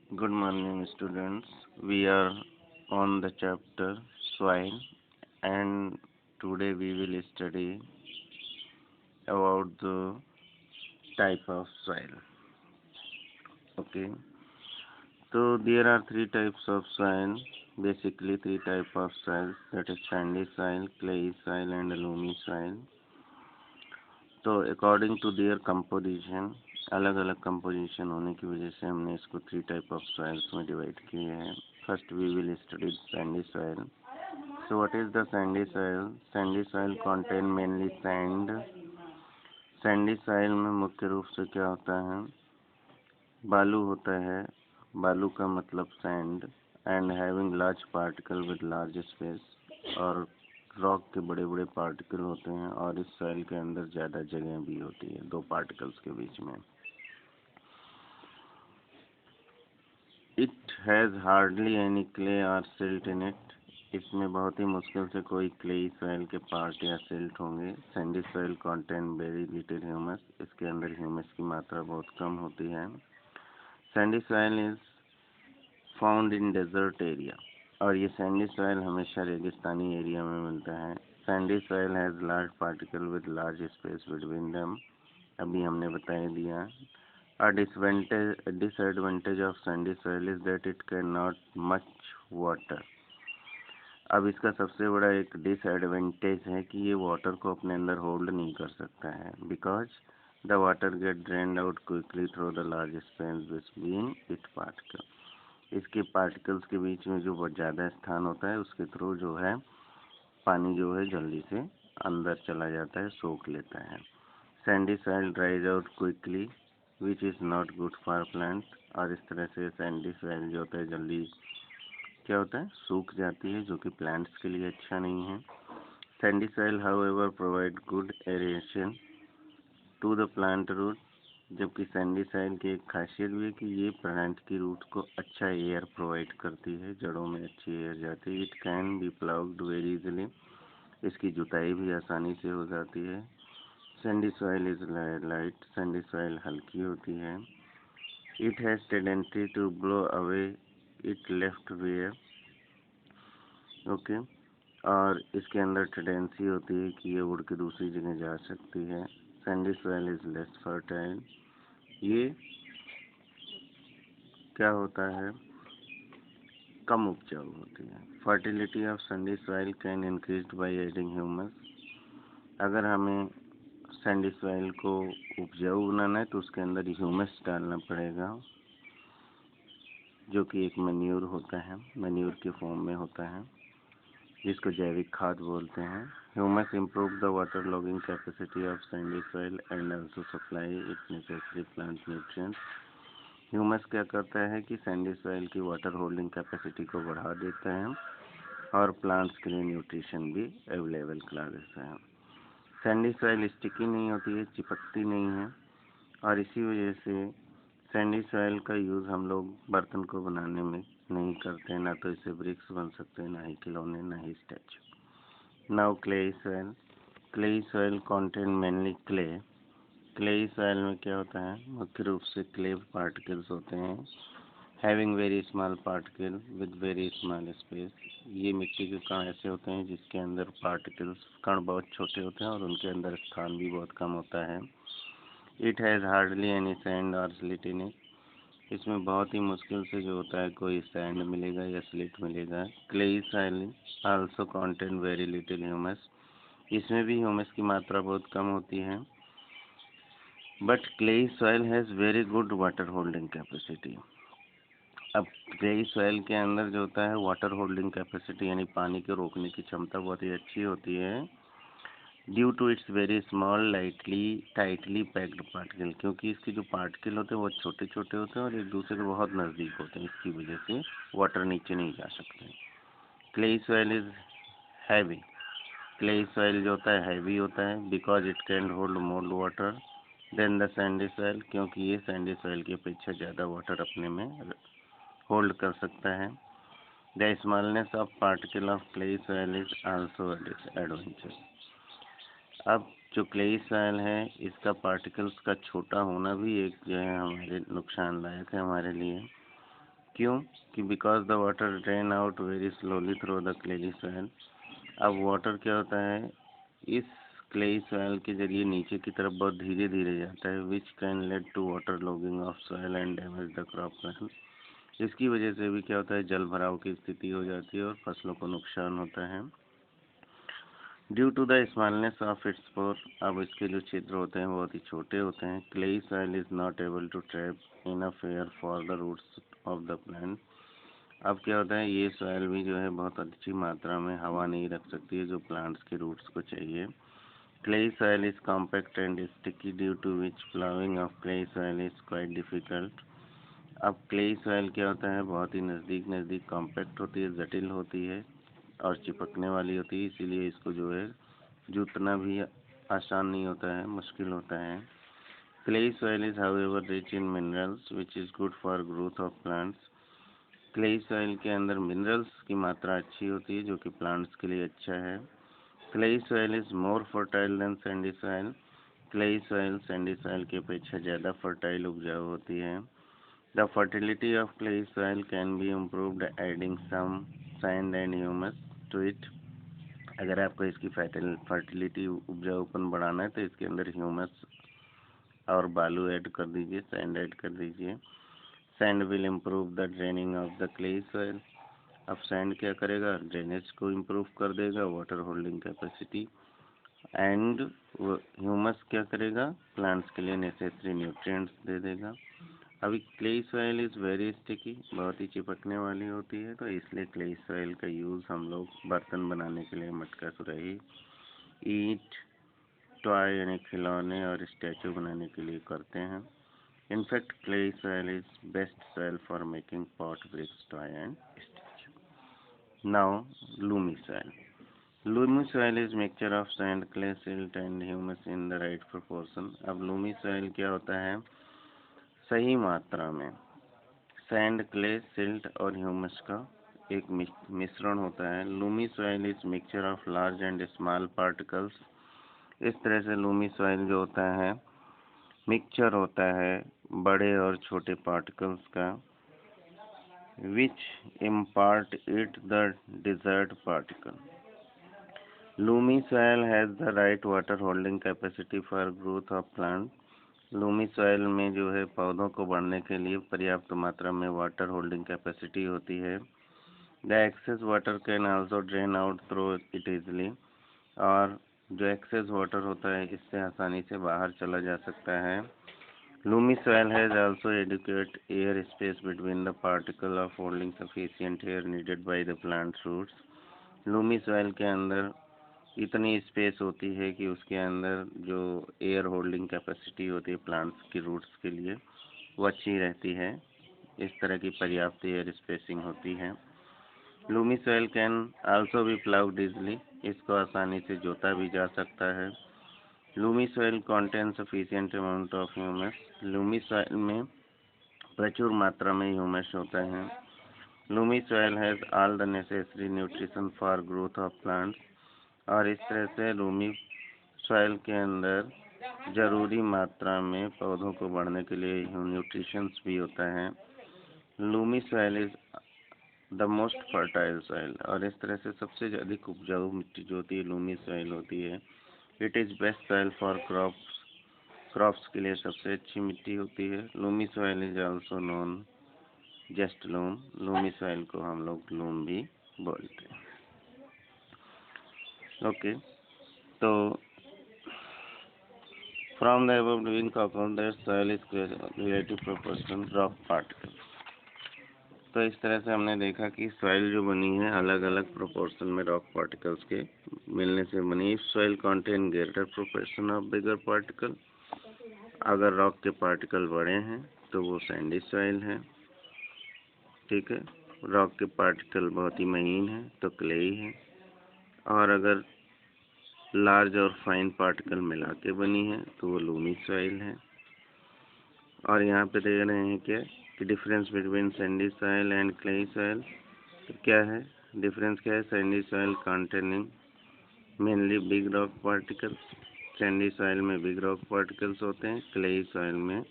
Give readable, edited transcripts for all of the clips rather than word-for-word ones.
Good morning, students. We are on the chapter soil, and today we will study about the type of soil. Okay, so there are three types of soil. Basically, three types of soil, that is sandy soil, clay soil, and loamy soil. तो according to their composition, अलग अलग composition होने की वजह से हमने इसको three type of soils में डिवाइड किए हैं. First we will study sandy soil. So what is the sandy soil? Sandy soil contain mainly sand. Sandy soil में मुख्य रूप से क्या होता है? बालू होता है. बालू का मतलब sand, and having large particle with large space. और रॉक के बड़े बड़े पार्टिकल होते हैं, और इस सॉइल के अंदर ज़्यादा जगह भी होती है दो पार्टिकल्स के बीच में. It has hardly any clay और सिल्ट इन इट. इसमें बहुत ही मुश्किल से कोई क्ले सॉइल के पार्ट या सिल्ट होंगे. Sandy soil contain very little humus. इसके अंदर ह्यूमस की मात्रा बहुत कम होती है. Sandy soil is found in desert area. और ये सैंडी सॉइल हमेशा रेगिस्तानी एरिया में मिलता है. Sandy soil has large particle with large space between them. अभी हमने बता दिया. A disadvantage of sandy soil is that it cannot much water. अब इसका सबसे बड़ा एक डिसएडवांटेज है कि ये वाटर को अपने अंदर होल्ड नहीं कर सकता है, because the water get drained out quickly through the large space between it particle. इसके पार्टिकल्स के बीच में जो बहुत ज़्यादा स्थान होता है, उसके थ्रू जो है पानी जो है जल्दी से अंदर चला जाता है, सोख लेता है. Sandy soil ड्राइज out quickly which is not good for plant. और इस तरह से सैंडी सॉइल जो होता है जल्दी क्या होता है, सूख जाती है, जो कि प्लांट्स के लिए अच्छा नहीं है. Sandy soil however provide good aeration to the plant root. जबकि सैंडी सॉइल की एक खासियत भी है कि ये प्लांट की रूट को अच्छा एयर प्रोवाइड करती है, जड़ों में अच्छी एयर जाती है. It can be ploughed very easily. इसकी जुताई भी आसानी से हो जाती है. Sandy soil is light. Sandy soil हल्की होती है. It has tendency to blow away it left where. Okay, और इसके अंदर टेंडेंसी होती है कि ये उड़ के दूसरी जगह जा सकती है. Sandy soil is less fertile. ये क्या होता है, कम उपजाऊ होती है. Fertility of Sandy soil can increase by adding humus. अगर हमें सैंडी सॉइल को उपजाऊ बनाना है तो उसके अंदर ह्यूमस डालना पड़ेगा, जो कि एक मैन्योर होता है, मैन्योर के फॉर्म में होता है, जिसको जैविक खाद बोलते हैं. Humus improve the water logging capacity of Sandy soil and also supply it necessary plant nutrients. Humus क्या करता है कि सैंडी सॉइल की वाटर होल्डिंग कैपेसिटी को बढ़ा देता है, और प्लांट्स के लिए न्यूट्रिशन भी अवेलेबल करा देता है. सैंडी सॉइल स्टिकी नहीं होती है, चिपकती नहीं है, और इसी वजह से सैंडी सॉइल का यूज़ हम लोग बर्तन को बनाने में नहीं करते हैं. ना तो इससे ब्रिक्स बन सकते हैं, ना ही खिलौने, ना ही statue. Now clay soil. Clay soil contain mainly clay. Clay soil में क्या होता है, मुख्य रूप से क्ले पार्टिकल्स होते हैं. Having very small particle with very small space. ये मिट्टी के कण ऐसे होते हैं जिसके अंदर पार्टिकल्स, कण बहुत छोटे होते हैं, और उनके अंदर स्थान भी बहुत कम होता है. It has hardly any sand और स्लिट इन इट. इसमें बहुत ही मुश्किल से जो होता है कोई सैंड मिलेगा या स्लिट मिलेगा. Clay soil also contain very little humus. इसमें भी ह्यूमस की मात्रा बहुत कम होती है. But clay soil has very good water holding capacity. अब क्ले सॉइल के अंदर जो होता है वाटर होल्डिंग कैपेसिटी, यानी पानी के रोकने की क्षमता बहुत ही अच्छी होती है, due to its very small tightly packed particle. क्योंकि इसके जो पार्टिकल होते हैं वो छोटे छोटे होते हैं और एक दूसरे के बहुत नज़दीक होते हैं, इसकी वजह से वाटर नीचे नहीं जा सकते. Clay soil is heavy. Clay soil जो होता है हैवी होता है, because it can hold more water than the sandy soil. क्योंकि ये सैंडी सॉइल की अपेक्षा ज़्यादा वाटर अपने में होल्ड कर सकता है. The smallness of particle of clay soil is also adventure. अब जो क्ले सॉइल है, इसका पार्टिकल्स का छोटा होना भी एक जो है हमारे नुकसानदायक है हमारे लिए. क्यों कि because the water drain out very slowly through the clayey soil. अब वाटर क्या होता है, इस क्लेई सॉइल के जरिए नीचे की तरफ बहुत धीरे धीरे जाता है, which can lead to water logging of soil and damage the crop plant. इसकी वजह से भी क्या होता है, जल भराव की स्थिति हो जाती है और फसलों को नुकसान होता है। Due to the smallness of its pore, अब इसके जो छिद्र होते हैं बहुत ही छोटे होते हैं। Clayey soil is not able to trap enough air for the roots of the plant. अब क्या होता है, ये सॉइल भी जो है बहुत अच्छी मात्रा में हवा नहीं रख सकती है जो प्लांट्स के रूट्स को चाहिए। Clayey soil is compact and sticky due to which ploughing of clayey soil is quite difficult. अब क्लेई सॉइल क्या होता है, बहुत ही नज़दीक कॉम्पैक्ट होती है, जटिल होती है और चिपकने वाली होती है, इसीलिए इसको जो है जुतना भी आसान नहीं होता है, मुश्किल होता है। Clayey soil is however rich in minerals which is good for growth of plants. Clayey soil के अंदर मिनरल्स की मात्रा अच्छी होती है जो कि प्लांट्स के लिए अच्छा है। Clayey soil is more fertile than sandy soil. Clayey soil sandy soil की अपेक्षा ज़्यादा फर्टाइल उपजाऊ होती है। The fertility of clayey soil can be improved adding some sand and humus to it. अगर आपको इसकी फर्टिलिटी उपजाऊपन बढ़ाना है तो इसके अंदर ह्यूमस और बालू ऐड कर दीजिए, सैंड ऐड कर दीजिए। Sand will improve the draining of the clayey soil. अब सैंड क्या करेगा, ड्रेनेज को इम्प्रूव कर देगा, water holding capacity. And humus क्या करेगा, प्लांट्स के लिए नेसेसरी न्यूट्रिएंट्स दे देगा। अभी clayey soil is very sticky, बहुत ही चिपकने वाली होती है, तो इसलिए क्लेई सॉइल का यूज़ हम लोग बर्तन बनाने के लिए, मटका सुराही, ईंट, टॉय यानी खिलौने और स्टैचू बनाने के लिए करते हैं। In fact clay soil is best soil for making pot, bricks, toy and statue. Now loamy soil. Loamy soil is mixture of sand, clay, silt and humus in the right proportion. अब loamy soil क्या होता है, सही मात्रा में sand, clay, silt और humus का एक मिश्रण होता है। Loamy soil is mixture of large and small particles. इस तरह से लूमी सॉइल जो होता है मिक्सचर होता है बड़े और छोटे पार्टिकल्स का, which impart it the desert particle. Loamy soil has the right water holding capacity for growth of plant. Loamy soil में जो है पौधों को बढ़ने के लिए पर्याप्त मात्रा में वाटर होल्डिंग कैपेसिटी होती है। The excess water can also drain out through it easily. और जो एक्सेस वाटर होता है इससे आसानी से बाहर चला जा सकता है। Loamy soil has also adequate air space between the particle of holding sufficient air needed by the plant roots. Loamy soil के अंदर इतनी स्पेस होती है कि उसके अंदर जो एयर होल्डिंग कैपेसिटी होती है प्लांट्स की रूट्स के लिए वो अच्छी रहती है। इस तरह की पर्याप्त एयर स्पेसिंग होती है। Loamy soil can also be ploughed easily. इसको आसानी से जोता भी जा सकता है। Loamy soil contain sufficient amount of humus. Lumi soil में प्रचुर मात्रा में ह्यूमस होता है। Loamy soil has all the necessary nutrition for growth of plants. और इस तरह से लूमी सॉइल के अंदर ज़रूरी मात्रा में पौधों को बढ़ने के लिए न्यूट्रिशंस भी होता है। Loamy soil is the most fertile soil. और इस तरह से सबसे अधिक उपजाऊ मिट्टी जो होती है लूमी सॉइल होती है। It is best soil for crops के लिए सबसे अच्छी मिट्टी होती है। Loamy soil is also known just loom. Lumi soil को हम लोग लूम भी बोलते हैं। ओके, तो from the above we can conclude that soil is relative proportion rock particles। तो इस तरह से हमने देखा कि सॉइल जो बनी है अलग अलग प्रोपोर्शन में रॉक पार्टिकल्स के मिलने से बनी। If soil contain greater proportion of bigger particle, अगर रॉक के पार्टिकल बड़े हैं तो वो सैंडी सॉइल है, ठीक है। रॉक के पार्टिकल बहुत ही महीन है तो क्लेई है। और अगर लार्ज और फाइन पार्टिकल मिला के बनी है तो वो लूमी सॉइल है। और यहाँ पे देख रहे हैं क्या कि difference between Sandy soil and clayey soil. तो क्या है डिफरेंस, क्या है, sandy soil containing mainly big rock particles. Sandy soil में बिग रॉक पार्टिकल्स होते हैं, क्लेई सॉइल में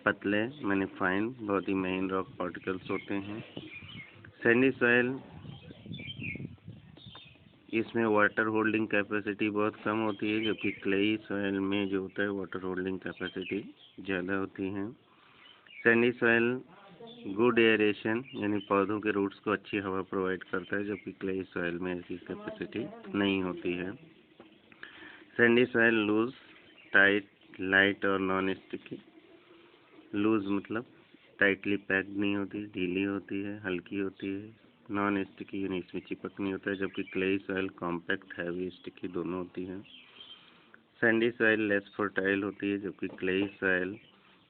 पतले मैंने फाइन, बहुत ही महीन रॉक पार्टिकल्स होते हैं। सैंडी सॉइल, इसमें वाटर होल्डिंग कैपेसिटी बहुत कम होती है, जबकि क्लेई सॉइल में जो होता है वाटर होल्डिंग कैपेसिटी ज़्यादा होती है। सैंडी सॉइल गुड एयरेशन यानी पौधों के रूट्स को अच्छी हवा प्रोवाइड करता है, जबकि क्लेई सॉइल में ऐसी कैपेसिटी नहीं होती है। Sandy soil loose, tight, light और नॉन स्टिकी। लूज मतलब टाइटली पैक्ड नहीं होती, ढीली होती है, हल्की होती है। नॉन स्टिकी यानी इसमें चिपक नहीं होता है, जबकि clayey soil compact, heavy, sticky दोनों होती है। सैंडी सॉइल लेस फर्टाइल होती है, जबकि clayey soil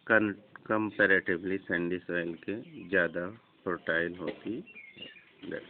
comparatively Sandy soil के ज़्यादा फर्टाइल होती है।